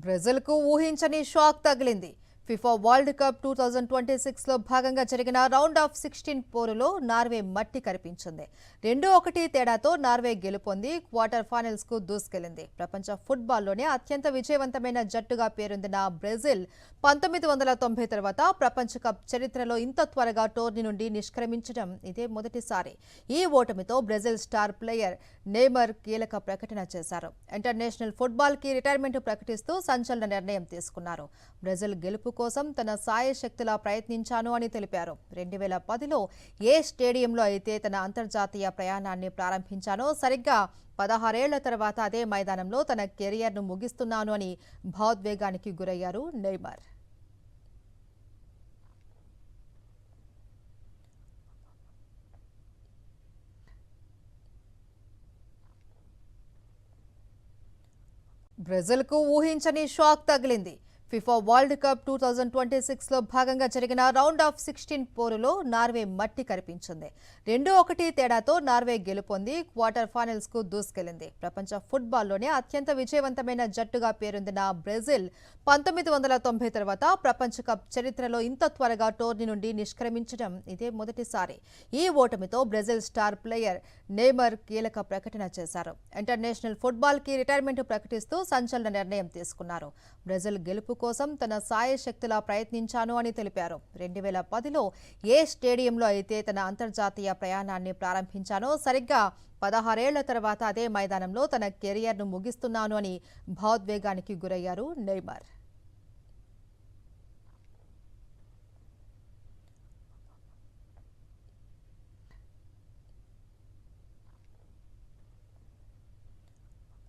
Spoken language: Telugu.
బ్రెజిల్కు ఊహించని షాక్ తగిలింది. ఫిఫా వరల్డ్ కప్ 2026లో భాగంగా జరిగిన రౌండ్ ఆఫ్ 16 పోరులో నార్వే మట్టి కరిపించింది. 2-1 తేడాతో నార్వే గెలుపొంది క్వార్టర్ ఫైనల్స్ కు దూసుకెళ్లింది. ప్రపంచ ఫుట్బాల్లోనే అత్యంత విజయవంతమైన జట్టుగా పేరొందిన బ్రెజిల్ 1990 తర్వాత ప్రపంచ కప్ చరిత్రలో ఇంత త్వరగా టోర్నీ నుండి నిష్క్రమించడం ఇదే మొదటిసారి. ఈ ఓటమితో బ్రెజిల్ స్టార్ ప్లేయర్ నెయ్మర్ కీలక ప్రకటన చేశారు. ఇంటర్నేషనల్ ఫుట్బాల్ కి రిటైర్మెంట్ ప్రకటిస్తూ సంచలన నిర్ణయం తీసుకున్నారు. బ్రెజిల్ గెలుపు కోసం తన సాయశక్తులా ప్రయత్నించాను అని తెలిపారు. 2010లో ఏ స్టేడియంలో అయితే తన అంతర్జాతీయ ప్రయాణాన్ని ప్రారంభించానో సరిగ్గా 16 ఏళ్ల తర్వాత అదే మైదానంలో తన కెరియర్ను ముగిస్తున్నాను అని భావోద్వేగానికి గురయ్యారు నెయ్మర్. బ్రెజిల్కు ఊహించని షాక్ తగిలింది. ఫిఫా వరల్డ్ కప్ 2026లో భాగంగా జరిగిన రౌండ్ ఆఫ్ 16 పోరులో నార్వే మట్టి కరిపించింది. 2-1 తేడాతో నార్వే గెలుపొంది క్వార్టర్ ఫైనల్స్ కు దూసుకెళ్లింది. ప్రపంచ ఫుట్బాల్లోనే అత్యంత విజయవంతమైన జట్టుగా పేరొందిన బ్రెజిల్ 1990 తర్వాత ప్రపంచ కప్ చరిత్రలో ఇంత త్వరగా టోర్నీ నుండి నిష్క్రమించడం ఇదే మొదటిసారి. ఈ ఓటమితో బ్రెజిల్ స్టార్ ప్లేయర్ నెయ్మర్ కీలక ప్రకటన చేశారు. ఇంటర్నేషనల్ ఫుట్బాల్ కి రిటైర్మెంట్ ప్రకటిస్తూ సంచలన నిర్ణయం తీసుకున్నారు. బ్రెజిల్ గెలుపు కోసం తన సాయశక్తులా ప్రయత్నించాను అని తెలిపారు. 2010లో ఏ స్టేడియంలో అయితే తన అంతర్జాతీయ ప్రయాణాన్ని ప్రారంభించానో సరిగ్గా 16 ఏళ్ల తర్వాత అదే మైదానంలో తన కెరియర్ను ముగిస్తున్నాను అని భావోద్వేగానికి గురయ్యారు నెయ్మర్.